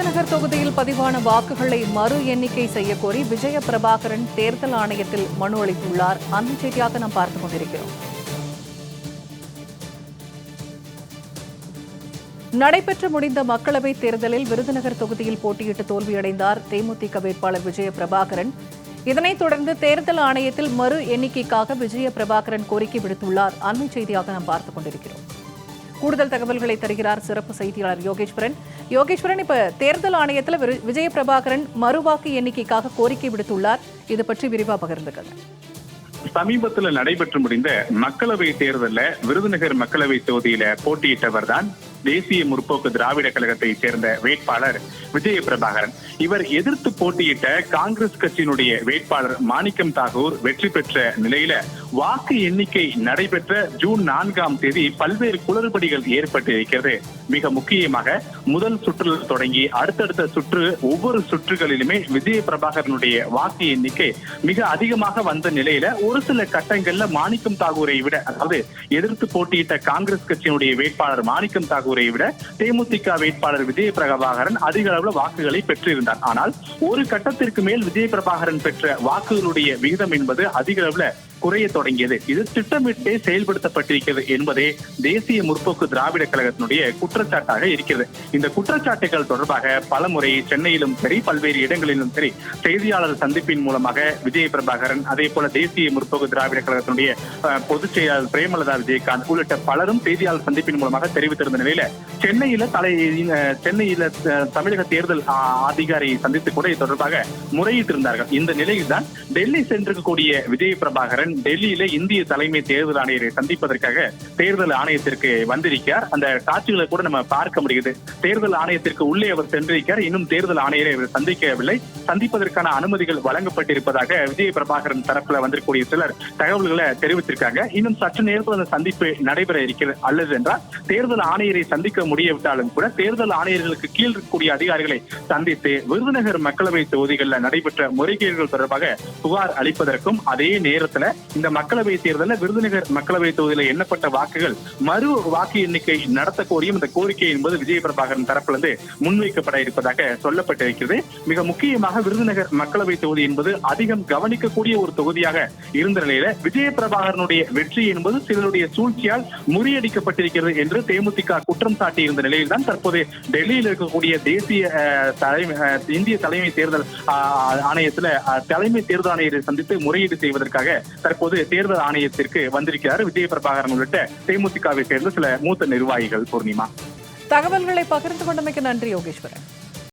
விருதுநகர் தொகுதியில் பதிவான வாக்குகளை மறு எண்ணிக்கை செய்யக்கோரி விஜய பிரபாகரன் தேர்தல் ஆணையத்தில் மனு அளித்துள்ளார். அந்த செய்தியாக நாம் பார்த்துக் கொண்டிருக்கிறோம். நடைபெற்று முடிந்த மக்களவைத் தேர்தலில் விருதுநகர் தொகுதியில் போட்டியிட்டு தோல்வியடைந்தார் தேமுதிக வேட்பாளர் விஜய பிரபாகரன். இதனைத் தொடர்ந்து தேர்தல் ஆணையத்தில் மறு எண்ணிக்கைக்காக விஜய பிரபாகரன் கோரிக்கை விடுத்துள்ளார். அண்மை செய்தியாக நாம் பார்த்துக் கொண்டிருக்கிறோம். கூடுதல் தகவல்களை தருகிறார் சிறப்பு செய்தியாளர் யோகேஸ்வரன். யோகேஸ்வரன், இப்ப தேர்தல் ஆணையத்தில் விஜய பிரபாகரன் மறுவாக்கு எண்ணிக்கைக்காக கோரிக்கை விடுத்துள்ளார். இது பற்றி விரிவா பகிர்ந்துக்கள். சமீபத்தில் நடைபெற்று முடிந்த மக்களவை தேர்தலில் விருதுநகர் மக்களவை தொகுதியில போட்டியிட்டவர் தான் தேசிய முற்போக்கு திராவிட கழகத்தை சேர்ந்த வேட்பாளர் விஜய பிரபாகரன். இவர் எதிர்த்து போட்டியிட்ட காங்கிரஸ் கட்சியினுடைய வேட்பாளர் மாணிக்கம் தாகூர் வெற்றி பெற்ற நிலையில வாக்கு எண்ணிக்கை நடைபெற்ற ஜூன் 4ஆம் தேதி பல்வேறு குளறுபடிகள் ஏற்பட்டு இருக்கிறது. மிக முக்கியமாக முதல் சுற்றில் தொடங்கி அடுத்தடுத்த சுற்று ஒவ்வொரு சுற்றுகளிலுமே விஜய பிரபாகரனுடைய வாக்கு எண்ணிக்கை மிக அதிகமாக வந்த நிலையில ஒரு சில கட்டங்கள்ல மாணிக்கம் தாகூரை விட, அதாவது எதிர்த்து போட்டியிட்ட காங்கிரஸ் கட்சியினுடைய வேட்பாளர் மாணிக்கம் தாகூரை விட தேமுதிக வேட்பாளர் விஜய பிரபாகரன் அதிக அளவுல வாக்குகளை பெற்றிருந்தார். ஆனால் ஒரு கட்டத்திற்கு மேல் விஜய பிரபாகரன் பெற்ற வாக்குகளுடைய விகிதம் என்பது அதிக அளவுல குறைய தொடங்கியது. இது திட்டமிட்டே செயல்படுத்தப்பட்டிருக்கிறது என்பதே தேசிய முற்போக்கு திராவிட கழகத்தினுடைய குற்றச்சாட்டாக இருக்கிறது. இந்த குற்றச்சாட்டுகள் தொடர்பாக பலமுறை சென்னையிலும் சரி பல்வேறு இடங்களிலும் சரி செய்தியாளர் சந்திப்பின் மூலமாக விஜய பிரபாகரன், அதே போல தேசிய முற்போக்கு திராவிட கழகத்தினுடைய பொதுச் செயலாளர் பிரேமலதா விஜயகாந்த் உள்ளிட்ட பலரும் செய்தியாளர் சந்திப்பின் மூலமாக தெரிவித்திருந்த நிலையில சென்னையில தமிழக தேர்தல் அதிகாரியை சந்தித்து கூட இது தொடர்பாக முறையிட்டிருந்தார்கள். இந்த நிலையில் தான் டெல்லி சென்றிருக்கக்கூடிய விஜய பிரபாகரன் டெல்லியில இந்திய தலைமை தேர்தல் ஆணையரை சந்திப்பதற்காக தேர்தல் ஆணையத்திற்கு வந்திருக்கிறார். அந்த காட்சிகளை கூட நம்ம பார்க்க முடியுது. தேர்தல் ஆணையத்திற்கு உள்ளே அவர் சென்றிருக்கிறார். இன்னும் தேர்தல் ஆணையரை அவர் சந்திக்கவில்லை. சந்திப்பதற்கான அனுமதிகள் வழங்கப்பட்டிருப்பதாக விஜய பிரபாகரன் தரப்புல வந்திருக்கக்கூடிய சிலர் தகவல்களை தெரிவித்திருக்காங்க. இன்னும் சற்று நேரத்தில் அந்த சந்திப்பு நடைபெற இருக்கிறது. அல்லது என்றால் தேர்தல் ஆணையரை சந்திக்க முடியவிட்டாலும் கூட தேர்தல் ஆணையர்களுக்கு கீழ் இருக்கக்கூடிய அதிகாரிகளை சந்தித்து விருதுநகர் மக்களவை தொகுதிகளில் நடைபெற்ற முறைகேடுகள் தொடர்பாக புகார் அளிப்பதற்கும், அதே நேரத்தில் இந்த மக்களவை தேர்தலில் விருதுநகர் மக்களவை தொகுதியில் எண்ணப்பட்ட வாக்குகள் மறு வாக்கு எண்ணிக்கை நடத்த கோரியும் இந்த கோரிக்கை என்பது விஜய பிரபாகரன் தரப்பிலிருந்து முன்வைக்கப்பட இருப்பதாக சொல்லப்பட்டிருக்கிறது. மிக முக்கியமாக விருதுநகர் மக்களவை தொகுதி என்பது அதிகம் கவனிக்கக்கூடிய ஒரு தொகுதியாக இருந்த நிலையில விஜய பிரபாகரனுடைய வெற்றி என்பது சிலருடைய சூழ்ச்சியால் முறியடிக்கப்பட்டிருக்கிறது என்று தேமுதிக குற்றம் சாட்டி இருந்த நிலையில் தான் தற்போது டெல்லியில் இருக்கக்கூடிய தேசிய இந்திய தலைமை தேர்தல் ஆணையத்துல தலைமை தேர்தல் ஆணையரை சந்தித்து முறையீடு செய்வதற்காக தற்போது தேர்தல் ஆணையத்திற்கு வந்திருக்கிறார் விஜய பிரபாகரன் உள்ளிட்ட தேமுதிகவை சேர்ந்த சில மூத்த நிர்வாகிகள். பூர்ணிமா, தகவல்களை பகிர்ந்து கொண்டமைக்கு நன்றி யோகேஸ்வரன்.